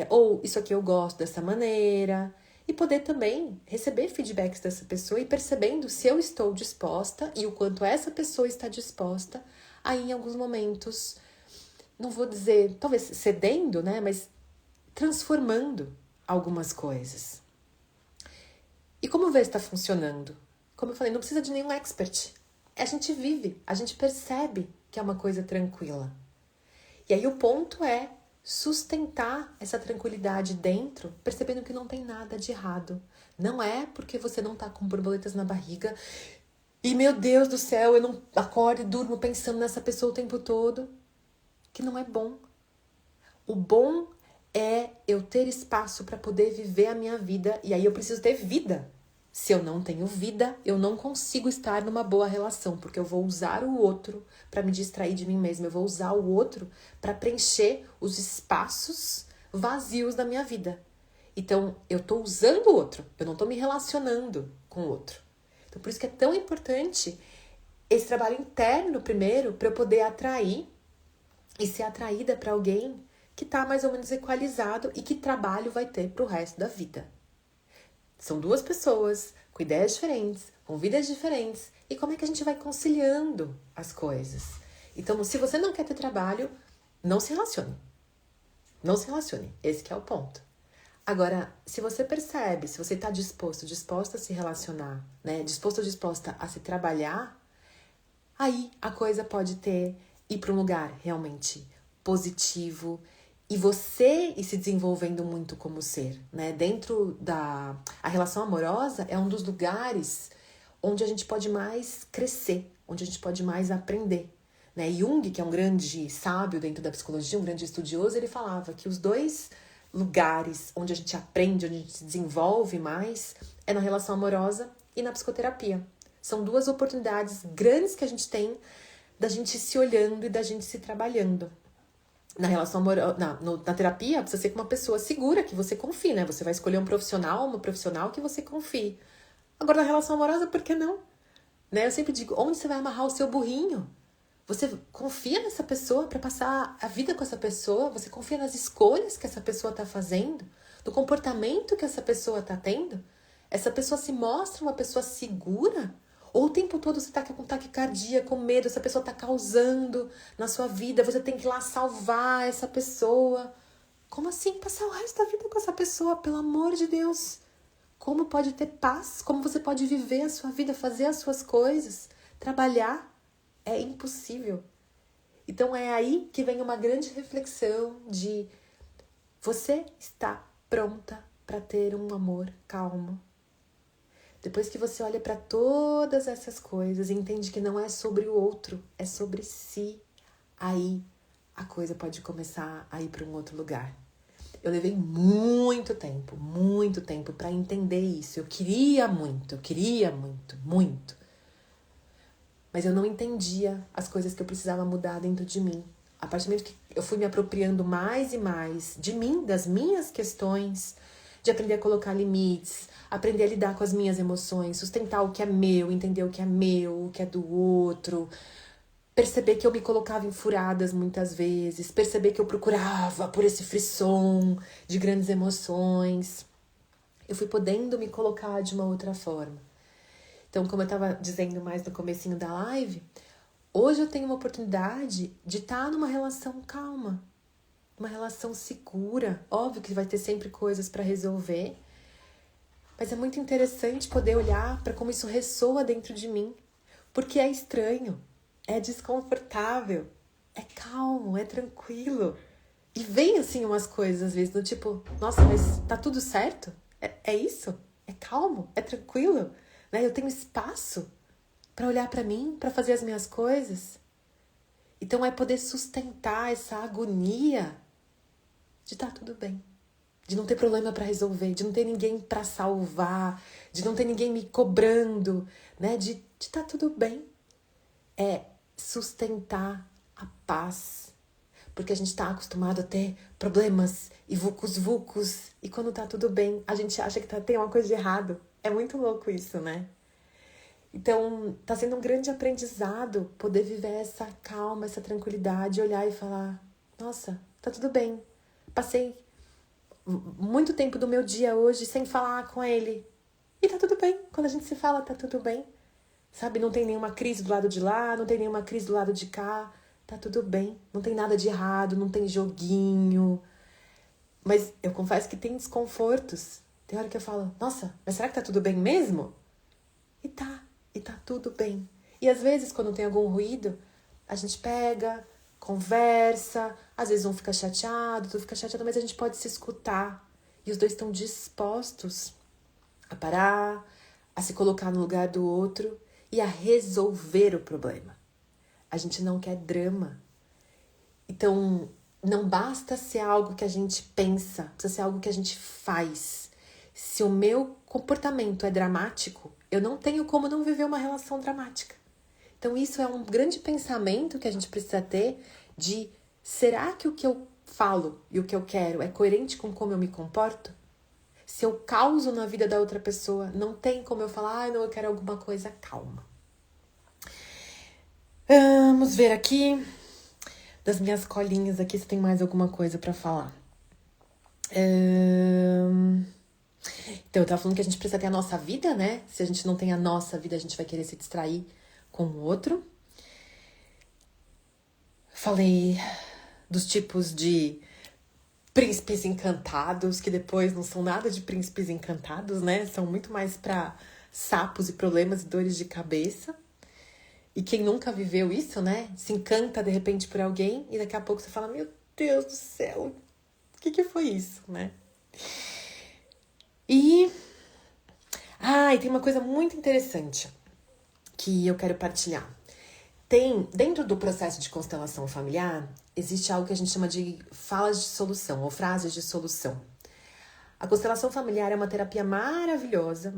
ou isso aqui eu gosto dessa maneira. E poder também receber feedbacks dessa pessoa e percebendo se eu estou disposta e o quanto essa pessoa está disposta a, em alguns momentos, não vou dizer, talvez cedendo, né? Mas transformando algumas coisas. E como ver se está funcionando? Como eu falei, não precisa de nenhum expert. A gente vive, a gente percebe que é uma coisa tranquila. E aí o ponto é sustentar essa tranquilidade dentro, percebendo que não tem nada de errado, Não é porque você não tá com borboletas na barriga e, meu Deus do céu, eu não acordo e durmo pensando nessa pessoa o tempo todo, que não é bom. O bom é eu ter espaço para poder viver a minha vida, e aí eu preciso ter vida. Se eu não tenho vida, eu não consigo estar numa boa relação, porque eu vou usar o outro para me distrair de mim mesma, eu vou usar o outro para preencher os espaços vazios da minha vida. Então, eu tô usando o outro, eu não tô me relacionando com o outro. Então, por isso que é tão importante esse trabalho interno primeiro, para eu poder atrair e ser atraída para alguém que tá mais ou menos equalizado e que trabalho vai ter pro resto da vida. São duas pessoas com ideias diferentes, com vidas diferentes. E como é que a gente vai conciliando as coisas? Então, se você não quer ter trabalho, não se relacione. Não se relacione. Esse que é o ponto. Agora, se você percebe, se você está disposta a se relacionar, né? Disposto ou disposta a se trabalhar, aí a coisa pode ir para um lugar realmente positivo, e você ir se desenvolvendo muito como ser, né? Dentro a relação amorosa é um dos lugares onde a gente pode mais crescer, onde a gente pode mais aprender, né? Jung, que é um grande sábio dentro da psicologia, um grande estudioso, ele falava que os dois lugares onde a gente aprende, onde a gente se desenvolve mais, é na relação amorosa e na psicoterapia. São duas oportunidades grandes que a gente tem da gente se olhando e da gente se trabalhando. Na relação amorosa, na terapia, precisa ser com uma pessoa segura, que você confie, né? Você vai escolher uma profissional que você confie. Agora, na relação amorosa, por que não? Né? Eu sempre digo, onde você vai amarrar o seu burrinho? Você confia nessa pessoa para passar a vida com essa pessoa? Você confia nas escolhas que essa pessoa está fazendo? No comportamento que essa pessoa está tendo? Essa pessoa se mostra uma pessoa segura? Ou o tempo todo você tá com taquicardia, com medo, essa pessoa tá causando na sua vida, você tem que ir lá salvar essa pessoa. Como assim passar o resto da vida com essa pessoa? Pelo amor de Deus! Como pode ter paz? Como você pode viver a sua vida, fazer as suas coisas, trabalhar? É impossível. Então é aí que vem uma grande reflexão de você está pronta para ter um amor calmo. Depois que você olha para todas essas coisas e entende que não é sobre o outro, é sobre si, aí a coisa pode começar a ir para um outro lugar. Eu levei muito tempo para entender isso. Eu queria muito, muito. Mas eu não entendia as coisas que eu precisava mudar dentro de mim. A partir do momento que eu fui me apropriando mais e mais de mim, das minhas questões, de aprender a colocar limites, aprender a lidar com as minhas emoções, sustentar o que é meu, entender o que é meu, o que é do outro, perceber que eu me colocava em furadas muitas vezes, perceber que eu procurava por esse frisson de grandes emoções. Eu fui podendo me colocar de uma outra forma. Então, como eu estava dizendo mais no comecinho da live, hoje eu tenho uma oportunidade de estar numa relação calma, uma relação segura. Óbvio que vai ter sempre coisas para resolver, mas é muito interessante poder olhar para como isso ressoa dentro de mim, porque é estranho, é desconfortável, é calmo, é tranquilo. E vem assim umas coisas às vezes do tipo, nossa, mas tá tudo certo? É isso? É calmo? É tranquilo? Né? Eu tenho espaço para olhar para mim, para fazer as minhas coisas. Então é poder sustentar essa agonia de tá tudo bem, de não ter problema para resolver, de não ter ninguém para salvar, de não ter ninguém me cobrando, né? De tá tudo bem. É sustentar a paz. Porque a gente tá acostumado a ter problemas e vucos, e quando tá tudo bem, a gente acha que tem uma coisa de errado. É muito louco isso, né? Então, tá sendo um grande aprendizado poder viver essa calma, essa tranquilidade, olhar e falar, nossa, tá tudo bem. Passei muito tempo do meu dia hoje sem falar com ele. E tá tudo bem. Quando a gente se fala, tá tudo bem. Sabe, não tem nenhuma crise do lado de lá, não tem nenhuma crise do lado de cá. Tá tudo bem. Não tem nada de errado, não tem joguinho. Mas eu confesso que tem desconfortos. Tem hora que eu falo, nossa, mas será que tá tudo bem mesmo? E tá tudo bem. E às vezes, quando tem algum ruído, a gente pega, conversa, às vezes um fica chateado, outro fica chateado, mas a gente pode se escutar. E os dois estão dispostos a parar, a se colocar no lugar do outro e a resolver o problema. A gente não quer drama. Então, não basta ser algo que a gente pensa, precisa ser algo que a gente faz. Se o meu comportamento é dramático, eu não tenho como não viver uma relação dramática. Então, isso é um grande pensamento que a gente precisa ter de: será que o que eu falo e o que eu quero é coerente com como eu me comporto? Se eu causo na vida da outra pessoa, não tem como eu falar: não, eu quero alguma coisa calma. Vamos ver aqui, das minhas colinhas aqui, se tem mais alguma coisa pra falar. Então, eu tava falando que a gente precisa ter a nossa vida, né? Se a gente não tem a nossa vida, a gente vai querer se distrair com o outro. Falei dos tipos de príncipes encantados, que depois não são nada de príncipes encantados, né? São muito mais pra sapos e problemas e dores de cabeça. E quem nunca viveu isso, né? Se encanta de repente por alguém e daqui a pouco você fala: meu Deus do céu, o que foi isso, né? E tem uma coisa muito interessante que eu quero partilhar. Dentro do processo de constelação familiar, existe algo que a gente chama de falas de solução ou frases de solução. A constelação familiar é uma terapia maravilhosa,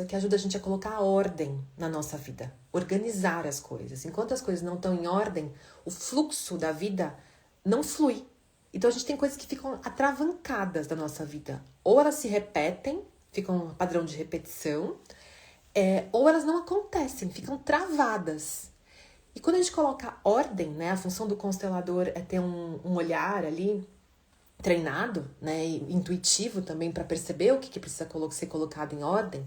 que ajuda a gente a colocar ordem na nossa vida, organizar as coisas. Enquanto as coisas não estão em ordem, o fluxo da vida não flui. Então a gente tem coisas que ficam atravancadas da nossa vida. Ou elas se repetem, ficam um padrão de repetição, ou elas não acontecem, ficam travadas. E quando a gente coloca ordem, né, a função do constelador é ter um olhar ali treinado, né, e intuitivo também para perceber o que precisa ser colocado em ordem.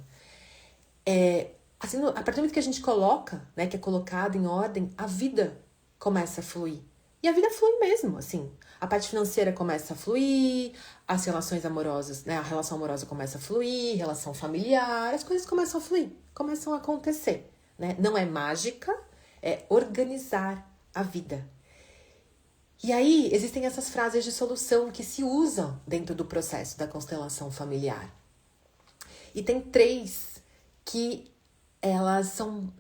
Assim, a partir do momento que a gente coloca, né, que é colocado em ordem, a vida começa a fluir. E a vida flui mesmo, assim. A parte financeira começa a fluir, as relações amorosas, né, a relação amorosa começa a fluir, relação familiar, as coisas começam a fluir, começam a acontecer, né? Não é mágica, é organizar a vida. E aí, existem essas frases de solução que se usam dentro do processo da constelação familiar. E tem 3 que elas são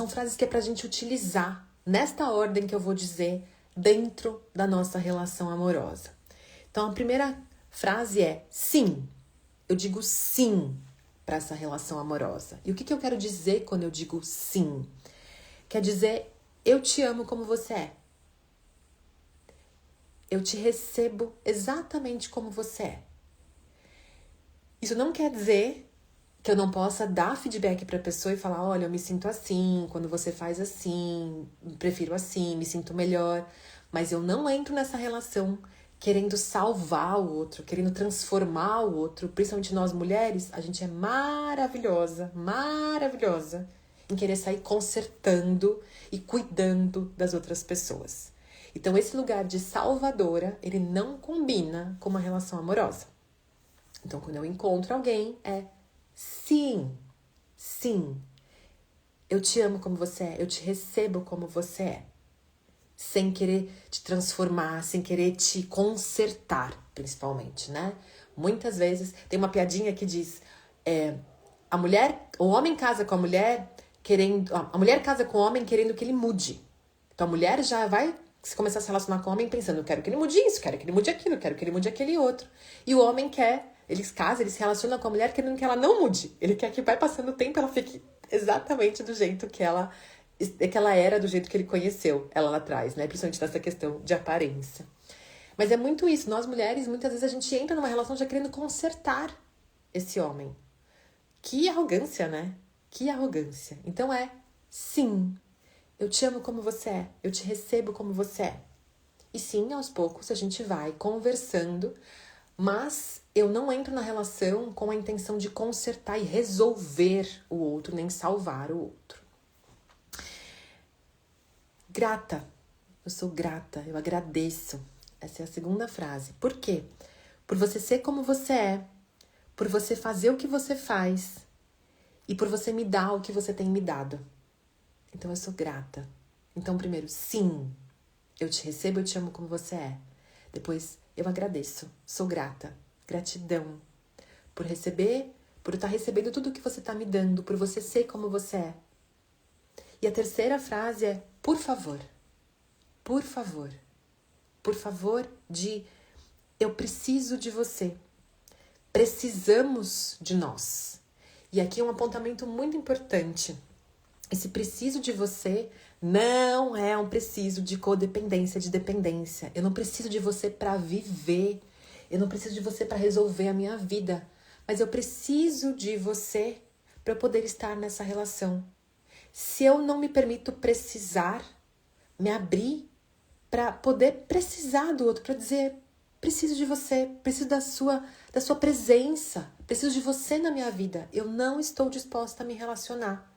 frases que é pra gente utilizar nesta ordem que eu vou dizer dentro da nossa relação amorosa. Então, a primeira frase é sim. Eu digo sim para essa relação amorosa. E o que eu quero dizer quando eu digo sim? Quer dizer, eu te amo como você é. Eu te recebo exatamente como você é. Isso não quer dizer que eu não possa dar feedback para a pessoa e falar: olha, eu me sinto assim, quando você faz assim, prefiro assim, me sinto melhor. Mas eu não entro nessa relação querendo salvar o outro, querendo transformar o outro. Principalmente nós mulheres, a gente é maravilhosa em querer sair consertando e cuidando das outras pessoas. Então, esse lugar de salvadora, ele não combina com uma relação amorosa. Então, quando eu encontro alguém, sim, eu te amo como você é, eu te recebo como você é. Sem querer te transformar, sem querer te consertar, principalmente, né? Muitas vezes, tem uma piadinha que diz, o homem casa com a mulher a mulher casa com o homem querendo que ele mude. Então, a mulher já vai se começar a se relacionar com o homem pensando: eu quero que ele mude isso, quero que ele mude aquilo, quero que ele mude aquele outro. E o homem ele se relaciona com a mulher querendo que ela não mude. Ele quer que vai passando o tempo, ela fique exatamente do jeito que ela era, do jeito que ele conheceu ela lá atrás, né? Principalmente nessa questão de aparência. Mas é muito isso. Nós mulheres, muitas vezes a gente entra numa relação já querendo consertar esse homem. Que arrogância, né? Que arrogância. Então sim, eu te amo como você é, eu te recebo como você é. E sim, aos poucos a gente vai conversando, mas eu não entro na relação com a intenção de consertar e resolver o outro, nem salvar o outro. Grata. Eu sou grata, eu agradeço. Essa é a segunda frase. Por quê? Por você ser como você é, por você fazer o que você faz e por você me dar o que você tem me dado. Então, eu sou grata. Então, primeiro, sim, eu te recebo, eu te amo como você é. Depois, eu agradeço, sou grata. Gratidão por receber, por estar recebendo tudo que você está me dando, por você ser como você é. E a terceira frase é, por favor, por favor, por favor de eu preciso de você. Precisamos de nós. E aqui é um apontamento muito importante. Esse preciso de você não é um preciso de codependência, de dependência. Eu não preciso de você para viver. Eu não preciso de você para resolver a minha vida. Mas eu preciso de você para eu poder estar nessa relação. Se eu não me permito precisar, me abrir para poder precisar do outro, para dizer, preciso de você, preciso da sua presença, preciso de você na minha vida. Eu não estou disposta a me relacionar.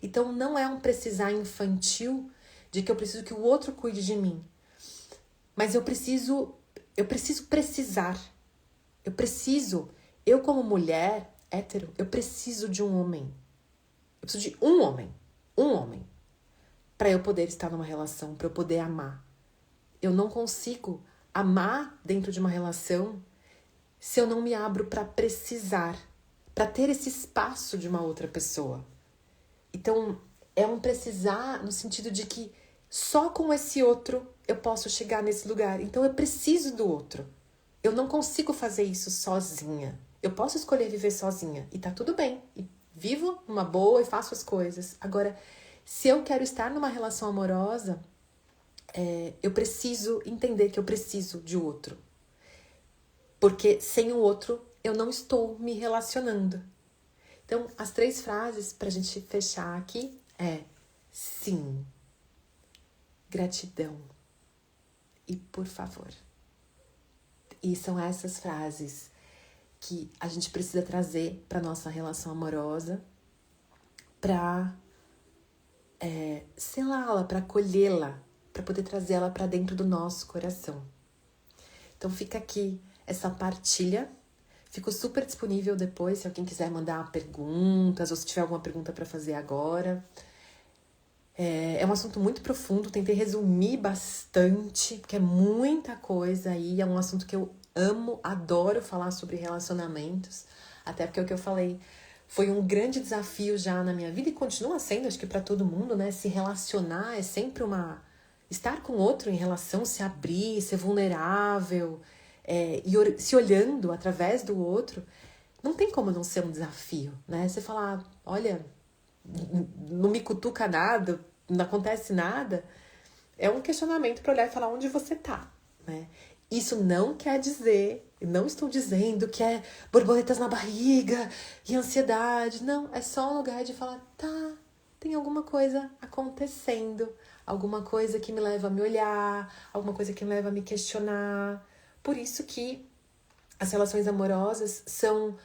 Então não é um precisar infantil de que eu preciso que o outro cuide de mim. Mas eu preciso precisar. Eu como mulher hétero, eu preciso de um homem. Eu preciso de um homem, para eu poder estar numa relação, para eu poder amar. Eu não consigo amar dentro de uma relação se eu não me abro para precisar, para ter esse espaço de uma outra pessoa. Então, é um precisar no sentido de que só com esse outro eu posso chegar nesse lugar. Então, eu preciso do outro. Eu não consigo fazer isso sozinha. Eu posso escolher viver sozinha e tá tudo bem. E vivo uma boa e faço as coisas. Agora, se eu quero estar numa relação amorosa, eu preciso entender que eu preciso de outro. Porque sem o outro, eu não estou me relacionando. Então, as 3 frases pra gente fechar aqui é sim, gratidão e por favor. E são essas frases que a gente precisa trazer pra nossa relação amorosa, pra selá-la, pra acolhê-la, pra poder trazê-la pra dentro do nosso coração. Então fica aqui essa partilha. Fico super disponível depois, se alguém quiser mandar perguntas ou se tiver alguma pergunta para fazer agora. É um assunto muito profundo, tentei resumir bastante, porque é muita coisa aí. É um assunto que eu amo, adoro falar sobre relacionamentos. Até porque é o que eu falei, foi um grande desafio já na minha vida e continua sendo, acho que para todo mundo, né? Se relacionar é sempre estar com outro em relação, se abrir, ser vulnerável... e se olhando através do outro, não tem como não ser um desafio, né? Você falar, olha, não me cutuca nada, não acontece nada, é um questionamento para olhar e falar onde você tá, né? Isso não quer dizer, não estou dizendo que é borboletas na barriga e ansiedade, não, é só um lugar de falar, tá, tem alguma coisa acontecendo, alguma coisa que me leva a me olhar, alguma coisa que me leva a me questionar. Por isso que as relações amorosas são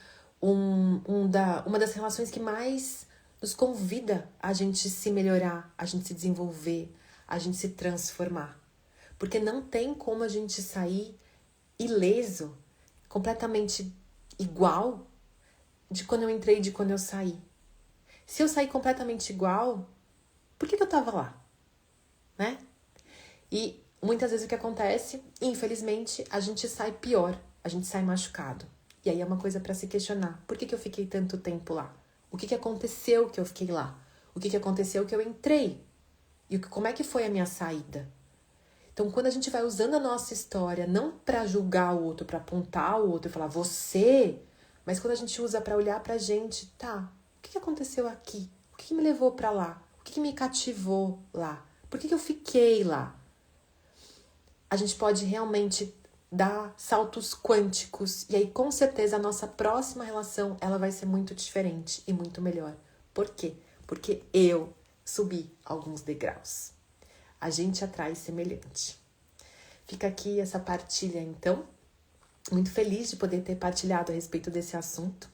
uma das relações que mais nos convida a gente se melhorar, a gente se desenvolver, a gente se transformar. Porque não tem como a gente sair ileso, completamente igual de quando eu entrei e de quando eu saí. Se eu sair completamente igual, por que eu tava lá? Né? E muitas vezes o que acontece, infelizmente, a gente sai pior, a gente sai machucado. E aí é uma coisa para se questionar. Por que eu fiquei tanto tempo lá? O que aconteceu que eu fiquei lá? O que aconteceu que eu entrei? E como é que foi a minha saída? Então, quando a gente vai usando a nossa história, não para julgar o outro, para apontar o outro e falar você, mas quando a gente usa para olhar pra gente, tá, o que aconteceu aqui? O que me levou para lá? O que me cativou lá? Por que eu fiquei lá? A gente pode realmente dar saltos quânticos e aí com certeza a nossa próxima relação ela vai ser muito diferente e muito melhor. Por quê? Porque eu subi alguns degraus. A gente atrai semelhante. Fica aqui essa partilha então. Muito feliz de poder ter partilhado a respeito desse assunto.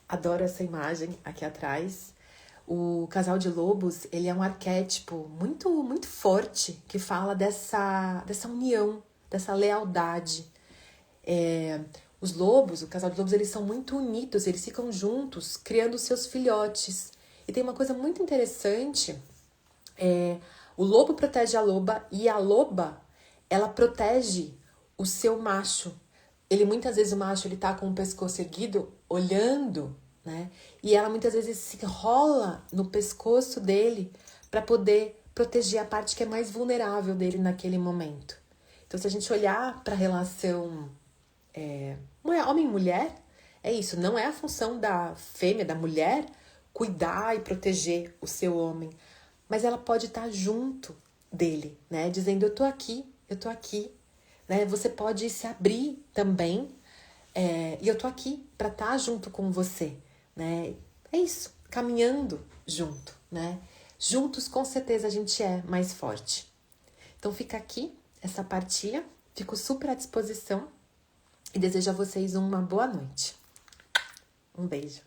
Adoro essa imagem aqui atrás. O casal de lobos, ele é um arquétipo muito, muito forte que fala dessa união, dessa lealdade. Os lobos, o casal de lobos, eles são muito unidos, eles ficam juntos, criando seus filhotes. E tem uma coisa muito interessante, o lobo protege a loba e a loba, ela protege o seu macho. Muitas vezes o macho, ele tá com o pescoço erguido, olhando né? E ela muitas vezes se rola no pescoço dele para poder proteger a parte que é mais vulnerável dele naquele momento. Então, se a gente olhar para a relação homem e mulher, é isso, não é a função da fêmea, da mulher, cuidar e proteger o seu homem, mas ela pode estar junto dele, né? Dizendo, eu tô aqui, né? Você pode se abrir também, e eu tô aqui para estar junto com você, né? É isso, caminhando junto, né? Juntos, com certeza, a gente é mais forte. Então, fica aqui essa partilha, fico super à disposição e desejo a vocês uma boa noite. Um beijo.